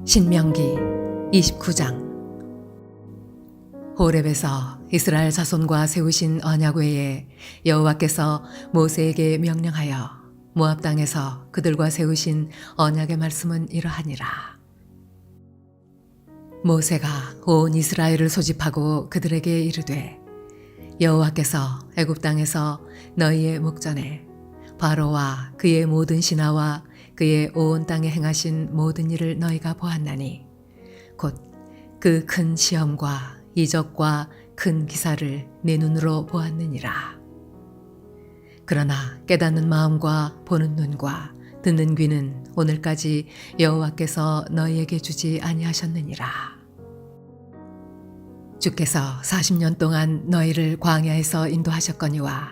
신명기 29장. 호렙에서 이스라엘 자손과 세우신 언약 외에 여호와께서 모세에게 명령하여 모압 땅에서 그들과 세우신 언약의 말씀은 이러하니라. 모세가 온 이스라엘을 소집하고 그들에게 이르되, 여호와께서 애굽 땅에서 너희의 목전에 바로와 그의 모든 신하와 그의 온 땅에 행하신 모든 일을 너희가 보았나니 곧 그 큰 시험과 이적과 큰 기사를 내 눈으로 보았느니라. 그러나 깨닫는 마음과 보는 눈과 듣는 귀는 오늘까지 여호와께서 너희에게 주지 아니하셨느니라. 주께서 40년 동안 너희를 광야에서 인도하셨거니와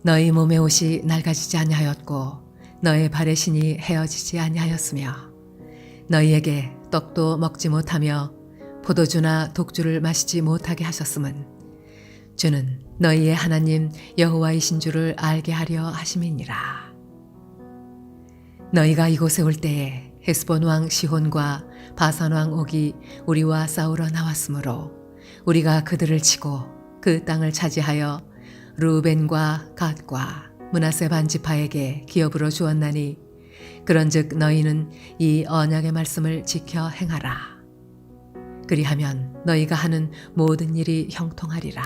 너희 몸의 옷이 낡아지지 아니하였고 너의 발의 신이 헤어지지 아니하였으며 너희에게 떡도 먹지 못하며 포도주나 독주를 마시지 못하게 하셨음은 주는 너희의 하나님 여호와이신 줄을 알게 하려 하심이니라. 너희가 이곳에 올 때에 헤스본 왕 시혼과 바산 왕 옥이 우리와 싸우러 나왔으므로 우리가 그들을 치고 그 땅을 차지하여 르우벤과 갓과 므낫세 반지파에게 기업으로 주었나니 그런즉 너희는 이 언약의 말씀을 지켜 행하라. 그리하면 너희가 하는 모든 일이 형통하리라.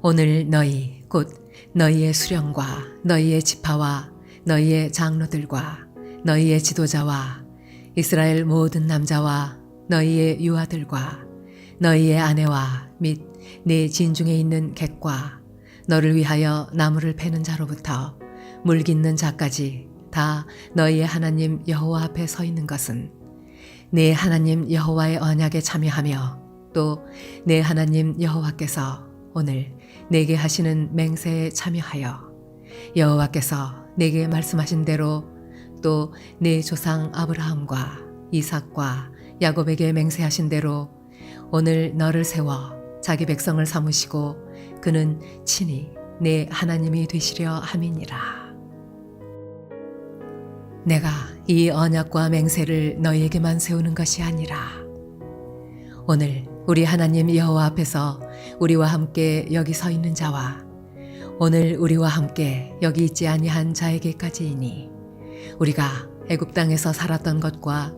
오늘 너희 곧 너희의 수령과 너희의 지파와 너희의 장로들과 너희의 지도자와 이스라엘 모든 남자와 너희의 유아들과 너희의 아내와 및 네 진중에 있는 객과 너를 위하여 나무를 패는 자로부터 물 깃는 자까지 다 너희의 하나님 여호와 앞에 서 있는 것은 네 하나님 여호와의 언약에 참여하며 또 네 하나님 여호와께서 오늘 내게 하시는 맹세에 참여하여 여호와께서 내게 말씀하신 대로 또 네 조상 아브라함과 이삭과 야곱에게 맹세하신 대로 오늘 너를 세워 자기 백성을 삼으시고 그는 친히 내 하나님이 되시려 함이니라. 내가 이 언약과 맹세를 너희에게만 세우는 것이 아니라 오늘 우리 하나님 여호와 앞에서 우리와 함께 여기 서 있는 자와 오늘 우리와 함께 여기 있지 아니한 자에게까지이니 우리가 애굽 땅에서 살았던 것과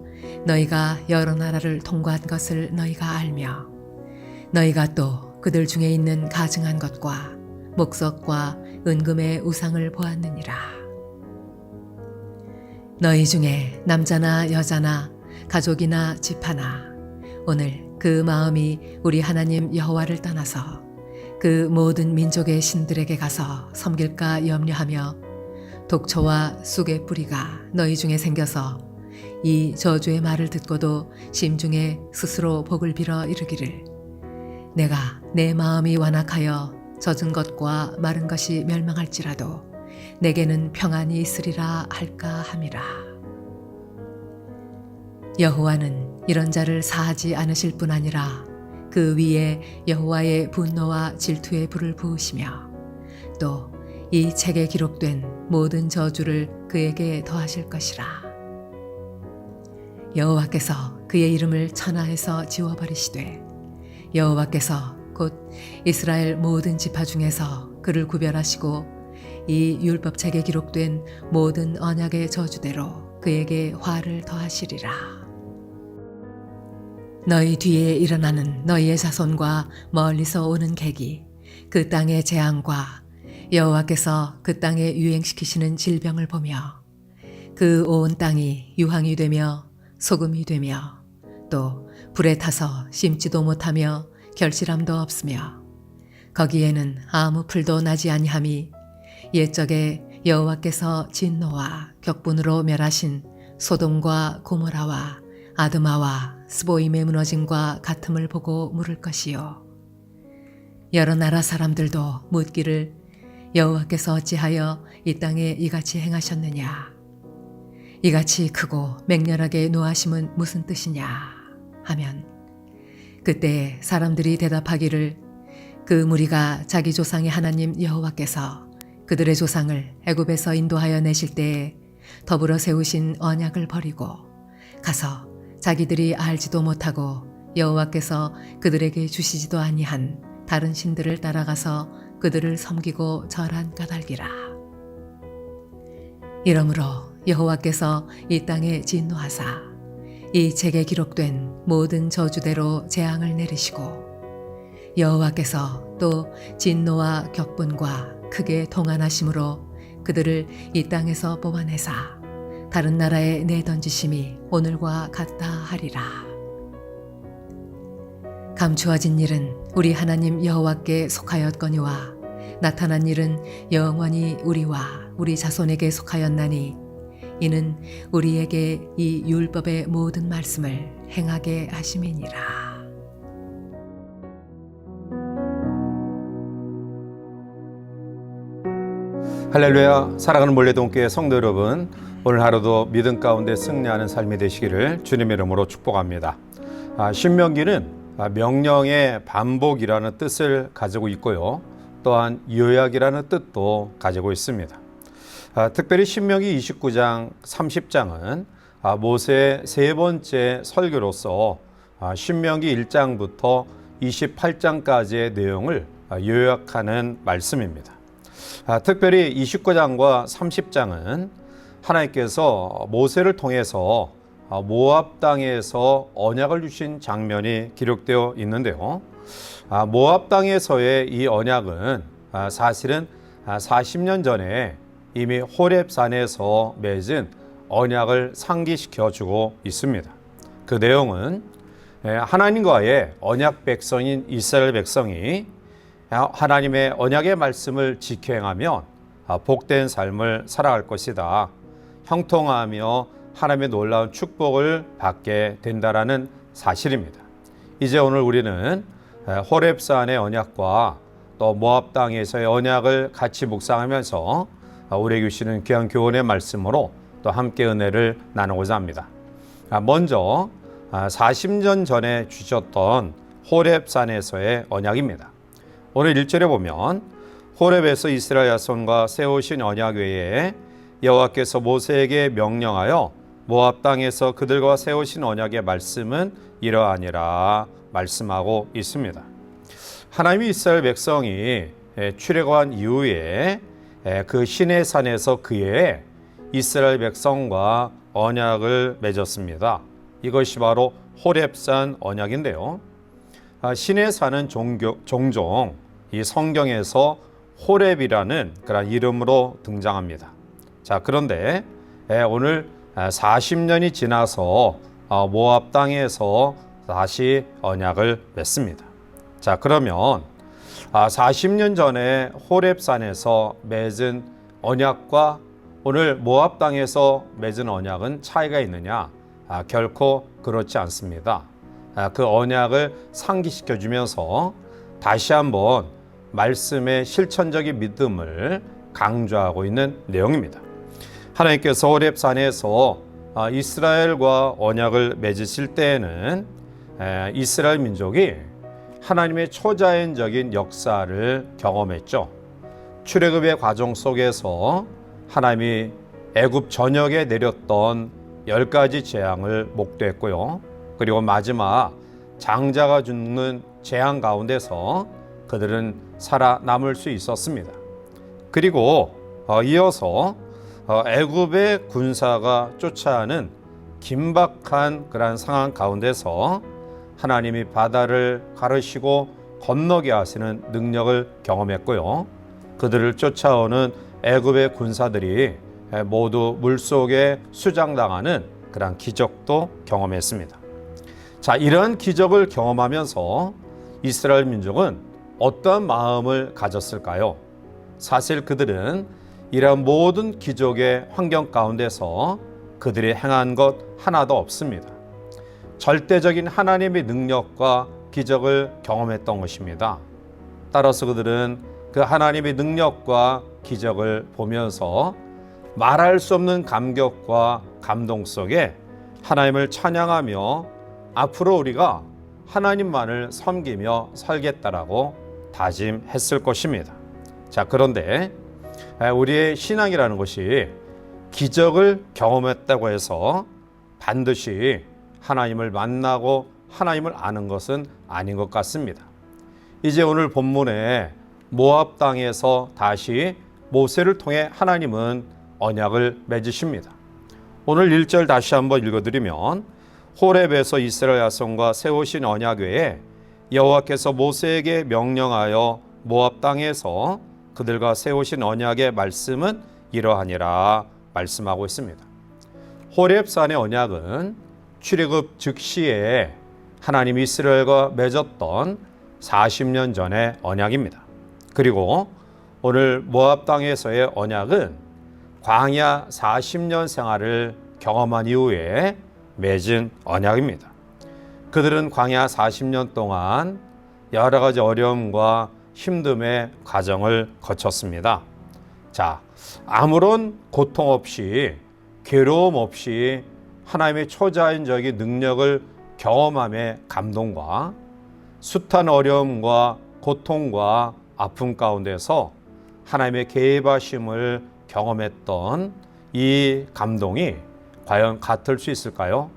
너희가 여러 나라를 통과한 것을 너희가 알며 너희가 또 그들 중에 있는 가증한 것과 목석과 은금의 우상을 보았느니라. 너희 중에 남자나 여자나 가족이나 집하나 오늘 그 마음이 우리 하나님 여호와를 떠나서 그 모든 민족의 신들에게 가서 섬길까 염려하며 독초와 쑥의 뿌리가 너희 중에 생겨서 이 저주의 말을 듣고도 심중에 스스로 복을 빌어 이르기를 내가 내 마음이 완악하여 젖은 것과 마른 것이 멸망할지라도 내게는 평안이 있으리라 할까 함이라. 여호와는 이런 자를 사하지 않으실 뿐 아니라 그 위에 여호와의 분노와 질투의 불을 부으시며 또 이 책에 기록된 모든 저주를 그에게 더하실 것이라. 여호와께서 그의 이름을 천하에서 지워버리시되 여호와께서 곧 이스라엘 모든 지파 중에서 그를 구별하시고 이 율법책에 기록된 모든 언약의 저주대로 그에게 화를 더하시리라. 너희 뒤에 일어나는 너희의 자손과 멀리서 오는 객이 그 땅의 재앙과 여호와께서 그 땅에 유행시키시는 질병을 보며 그 온 땅이 유황이 되며 소금이 되며 또 불에 타서 심지도 못하며 결실함도 없으며 거기에는 아무 풀도 나지 아니함이 옛적에 여호와께서 진노와 격분으로 멸하신 소돔과 고모라와 아드마와 스보임의 무너짐과 같음을 보고 물을 것이요 여러 나라 사람들도 묻기를 여호와께서 어찌하여 이 땅에 이같이 행하셨느냐 이같이 크고 맹렬하게 노하심은 무슨 뜻이냐 하면 그때 사람들이 대답하기를 그 무리가 자기 조상의 하나님 여호와께서 그들의 조상을 애굽에서 인도하여 내실 때에 더불어 세우신 언약을 버리고 가서 자기들이 알지도 못하고 여호와께서 그들에게 주시지도 아니한 다른 신들을 따라가서 그들을 섬기고 절한 까닭이라. 이러므로 여호와께서 이 땅에 진노하사 이 책에 기록된 모든 저주대로 재앙을 내리시고 여호와께서 또 진노와 격분과 크게 동안하심으로 그들을 이 땅에서 뽑아내사 다른 나라에 내던지심이 오늘과 같다 하리라. 감추어진 일은 우리 하나님 여호와께 속하였거니와 나타난 일은 영원히 우리와 우리 자손에게 속하였나니 이는 우리에게 이 율법의 모든 말씀을 행하게 하심이니라. 할렐루야. 사랑하는 몰래동교회 성도 여러분, 오늘 하루도 믿음 가운데 승리하는 삶이 되시기를 주님의 이름으로 축복합니다. 신명기는 명령의 반복이라는 뜻을 가지고 있고요, 또한 요약이라는 뜻도 가지고 있습니다. 특별히 신명기 29장 30장은 모세의 세 번째 설교로서 신명기 1장부터 28장까지의 내용을 요약하는 말씀입니다. 특별히 29장과 30장은 하나님께서 모세를 통해서 모압 땅에서 언약을 주신 장면이 기록되어 있는데요. 모압 땅에서의 이 언약은 사실은 40년 전에 이미 호렙산에서 맺은 언약을 상기시켜 주고 있습니다. 그 내용은 하나님과의 언약 백성인 이스라엘 백성이 하나님의 언약의 말씀을 지켜 행하면 복된 삶을 살아갈 것이다, 형통하며 하나님의 놀라운 축복을 받게 된다라는 사실입니다. 이제 오늘 우리는 호렙산의 언약과 또 모압 땅에서의 언약을 같이 묵상하면서 우리에게 주시는 귀한 교훈의 말씀으로 또 함께 은혜를 나누고자 합니다. 먼저 40년 전에 주셨던 호렙산에서의 언약입니다. 오늘 1절에 보면 호렙에서 이스라엘 자손과 세우신 언약 외에 여호와께서 모세에게 명령하여 모압 땅에서 그들과 세우신 언약의 말씀은 이러하니라 말씀하고 있습니다. 하나님이 이스라엘 백성이 출애굽한 이후에 그 시내 산에서 그의 이스라엘 백성과 언약을 맺었습니다. 이것이 바로 호렙산 언약인데요. 시내 산은 종종 이 성경에서 호렙이라는 그런 이름으로 등장합니다. 자, 그런데 오늘 40년이 지나서 모압 땅에서 다시 언약을 맺습니다. 자, 그러면 40년 전에 호렙산에서 맺은 언약과 오늘 모압 땅에서 맺은 언약은 차이가 있느냐? 결코 그렇지 않습니다. 그 언약을 상기시켜 주면서 다시 한번 말씀의 실천적인 믿음을 강조하고 있는 내용입니다. 하나님께서 호렙산에서 이스라엘과 언약을 맺으실 때에는 이스라엘 민족이 하나님의 초자연적인 역사를 경험했죠. 출애굽의 과정 속에서 하나님이 애굽 전역에 내렸던 10가지 재앙을 목도했고요. 그리고 마지막 장자가 죽는 재앙 가운데서 그들은 살아남을 수 있었습니다. 그리고 이어서 애굽의 군사가 쫓아가는 긴박한 그러한 상황 가운데서 하나님이 바다를 가르시고 건너게 하시는 능력을 경험했고요. 그들을 쫓아오는 애굽의 군사들이 모두 물속에 수장당하는 그러한 기적도 경험했습니다. 자, 이런 기적을 경험하면서 이스라엘 민족은 어떠한 마음을 가졌을까요? 사실 그들은 이러한 모든 기적의 환경 가운데서 그들이 행한 것 하나도 없습니다. 절대적인 하나님의 능력과 기적을 경험했던 것입니다. 따라서 그들은 그 하나님의 능력과 기적을 보면서 말할 수 없는 감격과 감동 속에 하나님을 찬양하며 앞으로 우리가 하나님만을 섬기며 살겠다라고 다짐했을 것입니다. 자, 그런데 우리의 신앙이라는 것이 기적을 경험했다고 해서 반드시 하나님을 만나고 하나님을 아는 것은 아닌 것 같습니다. 이제 오늘 본문에 모압 땅에서 다시 모세를 통해 하나님은 언약을 맺으십니다. 오늘 1절 다시 한번 읽어드리면 호렙에서 이스라엘 자손과 세우신 언약 외에 여호와께서 모세에게 명령하여 모압 땅에서 그들과 세우신 언약의 말씀은 이러하니라 말씀하고 있습니다. 호렙산의 언약은 출애굽 즉시에 하나님 이스라엘과 맺었던 40년 전의 언약입니다. 그리고 오늘 모압 땅에서의 언약은 광야 40년 생활을 경험한 이후에 맺은 언약입니다. 그들은 광야 40년 동안 여러 가지 어려움과 힘듦의 과정을 거쳤습니다. 자, 아무런 고통 없이 괴로움 없이 하나님의 초자연적인 능력을 경험함의 감동과 숱한 어려움과 고통과 아픔 가운데서 하나님의 개입하심을 경험했던 이 감동이 과연 같을 수 있을까요?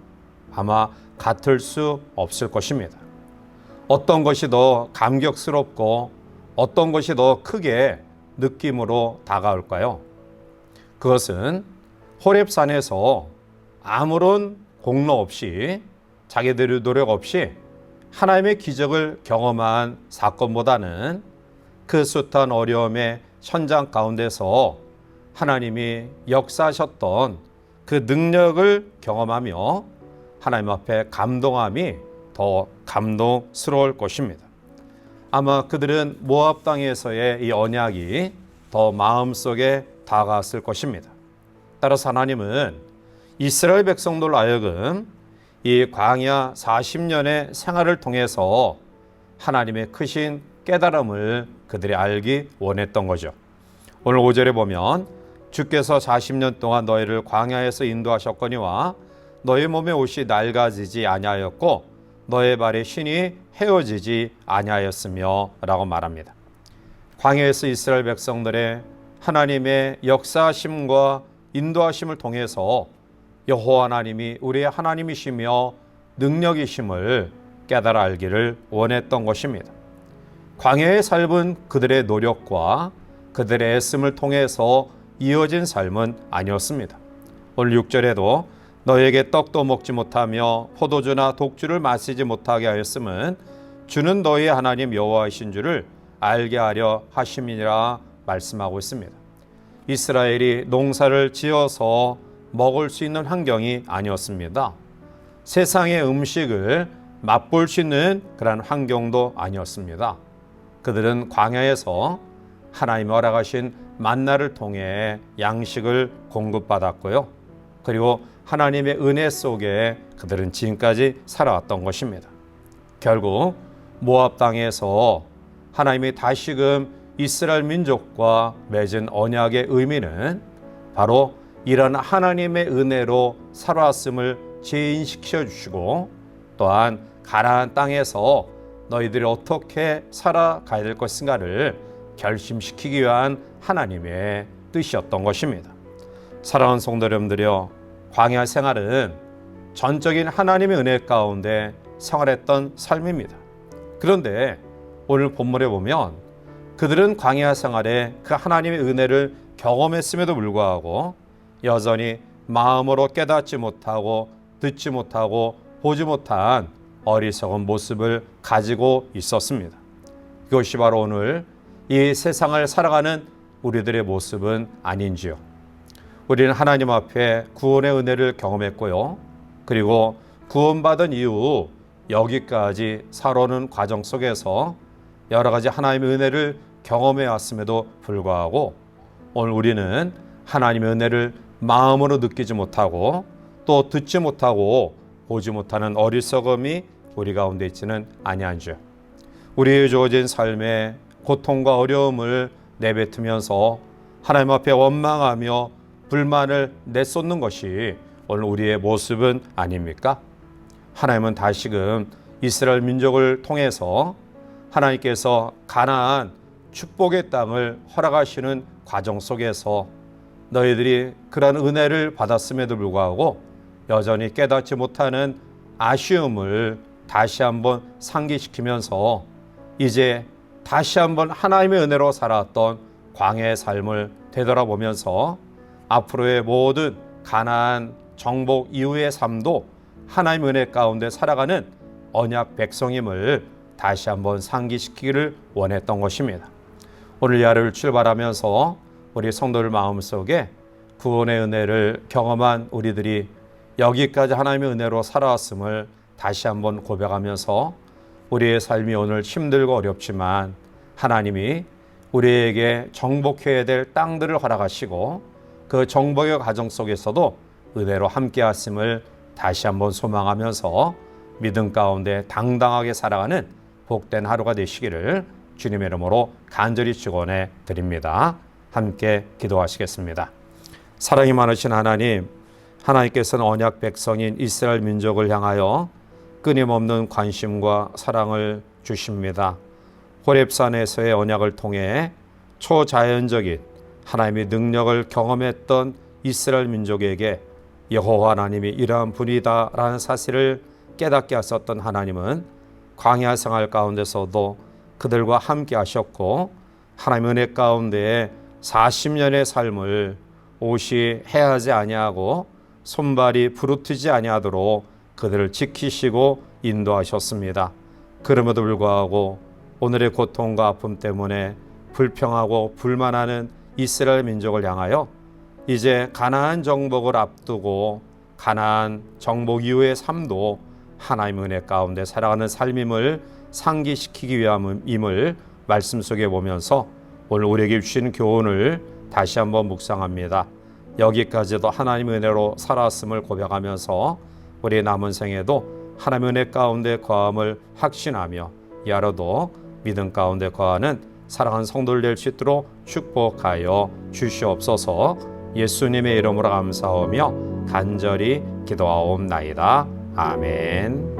아마 같을 수 없을 것입니다. 어떤 것이 더 감격스럽고 어떤 것이 더 크게 느낌으로 다가올까요? 그것은 호렙산에서 아무런 공로 없이 자기들의 노력 없이 하나님의 기적을 경험한 사건보다는 그 숱한 어려움의 현장 가운데서 하나님이 역사하셨던 그 능력을 경험하며 하나님 앞에 감동함이 더 감동스러울 것입니다. 아마 그들은 모압 땅에서의 이 언약이 더 마음속에 다가왔을 것입니다. 따라서 하나님은 이스라엘 백성들로 하여금 이 광야 40년의 생활을 통해서 하나님의 크신 깨달음을 그들이 알기 원했던 거죠. 오늘 5절에 보면 주께서 40년 동안 너희를 광야에서 인도하셨거니와 너희 몸의 옷이 낡아지지 아니하였고 너의 발의 신이 헤어지지 아니하였으며 라고 말합니다. 광야에서 이스라엘 백성들의 하나님의 역사하심과 인도하심을 통해서 여호와 하나님이 우리의 하나님이시며 능력이심을 깨달아 알기를 원했던 것입니다. 광야의 삶은 그들의 노력과 그들의 애씀을 통해서 이어진 삶은 아니었습니다. 오늘 6절에도 너에게 떡도 먹지 못하며 포도주나 독주를 마시지 못하게 하였음은 주는 너희의 하나님 여호와이신 줄을 알게 하려 하심이니라 말씀하고 있습니다. 이스라엘이 농사를 지어서 먹을 수 있는 환경이 아니었습니다. 세상의 음식을 맛볼 수 있는 그런 환경도 아니었습니다. 그들은 광야에서 하나님이 허락하신 만나를 통해 양식을 공급받았고요. 그리고 하나님의 은혜 속에 그들은 지금까지 살아왔던 것입니다. 결국 모압 땅에서 하나님이 다시금 이스라엘 민족과 맺은 언약의 의미는 바로 이런 하나님의 은혜로 살아왔음을 재인시켜 주시고 또한 가나안 땅에서 너희들이 어떻게 살아가야 될 것인가를 결심시키기 위한 하나님의 뜻이었던 것입니다. 사랑하는 성도 여러분들이여, 광야 생활은 전적인 하나님의 은혜 가운데 생활했던 삶입니다. 그런데 오늘 본문에 보면 그들은 광야 생활에 그 하나님의 은혜를 경험했음에도 불구하고 여전히 마음으로 깨닫지 못하고 듣지 못하고 보지 못한 어리석은 모습을 가지고 있었습니다. 그것이 바로 오늘 이 세상을 살아가는 우리들의 모습은 아닌지요. 우리는 하나님 앞에 구원의 은혜를 경험했고요. 그리고 구원받은 이후 여기까지 살아오는 과정 속에서 여러 가지 하나님의 은혜를 경험해 왔음에도 불구하고 오늘 우리는 하나님의 은혜를 마음으로 느끼지 못하고 또 듣지 못하고 보지 못하는 어리석음이 우리 가운데 있지는 아니한지요. 우리의 주어진 삶에 고통과 어려움을 내뱉으면서 하나님 앞에 원망하며 불만을 내쏟는 것이 오늘 우리의 모습은 아닙니까? 하나님은 다시금 이스라엘 민족을 통해서 하나님께서 가나안 축복의 땅을 허락하시는 과정 속에서 너희들이 그러한 은혜를 받았음에도 불구하고 여전히 깨닫지 못하는 아쉬움을 다시 한번 상기시키면서 이제 다시 한번 하나님의 은혜로 살았던 광야의 삶을 되돌아보면서 앞으로의 모든 가나안 정복 이후의 삶도 하나님의 은혜 가운데 살아가는 언약 백성임을 다시 한번 상기시키기를 원했던 것입니다. 오늘 이 하루를 출발하면서 우리 성도들 마음속에 구원의 은혜를 경험한 우리들이 여기까지 하나님의 은혜로 살아왔음을 다시 한번 고백하면서 우리의 삶이 오늘 힘들고 어렵지만 하나님이 우리에게 정복해야 될 땅들을 허락하시고 그 정복의 과정 속에서도 은혜로 함께 하심을 다시 한번 소망하면서 믿음 가운데 당당하게 살아가는 복된 하루가 되시기를 주님의 이름으로 간절히 축원해 드립니다. 함께 기도하시겠습니다. 사랑이 많으신 하나님, 하나님께서는 언약 백성인 이스라엘 민족을 향하여 끊임없는 관심과 사랑을 주십니다. 호렙산에서의 언약을 통해 초자연적인 하나님의 능력을 경험했던 이스라엘 민족에게 여호와 하나님이 이러한 분이다라는 사실을 깨닫게 하셨던 하나님은 광야 생활 가운데서도 그들과 함께 하셨고 하나님의 은혜 가운데 40년의 삶을 옷이 해하지 아니하고 손발이 부르트지 아니하도록 그들을 지키시고 인도하셨습니다. 그럼에도 불구하고 오늘의 고통과 아픔 때문에 불평하고 불만하는 이스라엘 민족을 향하여 이제 가나안 정복을 앞두고 가나안 정복 이후의 삶도 하나님의 은혜 가운데 살아가는 삶임을 상기시키기 위함임을 말씀 속에 보면서 오늘 우리에게 주신 교훈을 다시 한번 묵상합니다. 여기까지도 하나님의 은혜로 살아왔음을 고백하면서 우리의 남은 생에도 하나님의 은혜 가운데 거함을 확신하며 이 하루도 믿음 가운데 거하는 사랑하는 성도들 될 수 있도록 축복하여 주시옵소서. 예수님의 이름으로 감사하며 간절히 기도하옵나이다. 아멘.